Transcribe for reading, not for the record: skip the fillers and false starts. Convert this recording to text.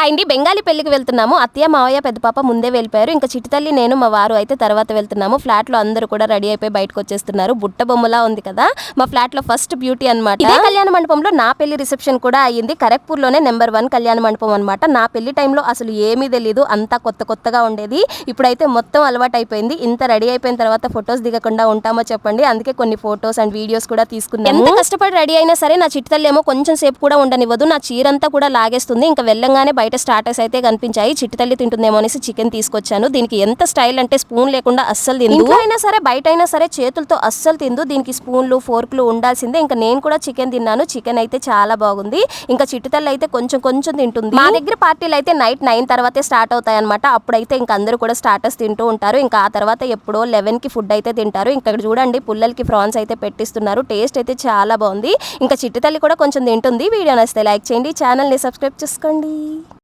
Hi అండి, బెంగాలీ పెళ్లికి వెళ్తున్నాము. అత్తయ్య మావయ్య పెద్ద పాప ముందే వెళ్ళిపోయారు. ఇంకా చిటితల్లి నేను మా వారు అయితే తర్వాత వెళ్తున్నాము. ఫ్లాట్ లో అందరూ కూడా రెడీ అయిపోయి బయటకు వచ్చేస్తున్నారు. బుట్ట బొమ్మలా ఉంది కదా మా ఫ్లాట్ లో ఫస్ట్ బ్యూటీ అన్నమాట. ఇదే కళ్యాణ మండపంలో నా పెళ్లి రిసెప్షన్ కూడా అయ్యింది. ఖరగ్పూర్ లోనే నెంబర్ 1 కళ్యాణ మండపం అన్నమాట. నా పెళ్లి టైంలో అసలు ఏమీ తెలియదు, అంతా కొత్తగా ఉండేది. ఇప్పుడైతే మొత్తం అలవాటు అయిపోయింది. ఇంత రెడీ అయిపోయిన తర్వాత ఫొటోస్ దిగకుండా ఉంటామో చెప్పండి. అందుకే కొన్ని ఫొటోస్ అండ్ వీడియోస్ కూడా తీసుకున్నాము. ఎంత కష్టపడి రెడీ అయినా సరే నా చిటితల్లి ఏమో కొంచెం సేపు కూడా ఉండనివ్వదు. నా చీరంతా కూడా లాగేస్తుంది. ఇంకా వెళ్ళంగానే బయట స్టార్టర్స్ అయితే కనిపించాయి. చిట్టితల్లి తింటుందేమో అనేసి చికెన్ తీసుకొచ్చాను. దీనికి ఎంత స్టైల్ అంటే స్పూన్ లేకుండా అస్సలు తిందు. ఇంట్లో అయినా సరే బయట అయినా సరే చేతులతో అస్సలు తిందు. దీనికి స్పూన్లు ఫోర్క్లు ఉండాల్సిందే. ఇంకా నేను కూడా చికెన్ తిన్నాను. చికెన్ అయితే చాలా బాగుంది. ఇంకా చిట్టితల్లి అయితే కొంచెం తింటుంది. మా దగ్గర పార్టీలు అయితే నైట్ 9 తర్వాతే స్టార్ట్ అవుతాయి అనమాట. అప్పుడైతే ఇంకా అందరూ కూడా స్టార్టర్స్ తింటూ ఉంటారు. ఇంకా ఆ తర్వాత ఎప్పుడో 11కి ఫుడ్ అయితే తింటారు. ఇంకా చూడండి పుల్లలకి ఫ్రాన్స్ అయితే పెట్టిస్తున్నారు. టేస్ట్ అయితే చాలా బాగుంది. ఇంకా చిట్టితల్లి కూడా కొంచెం తింటుంది. వీడియో నచ్చితే లైక్ చేయండి, ఛానల్ని సబ్స్క్రైబ్ చేసుకోండి.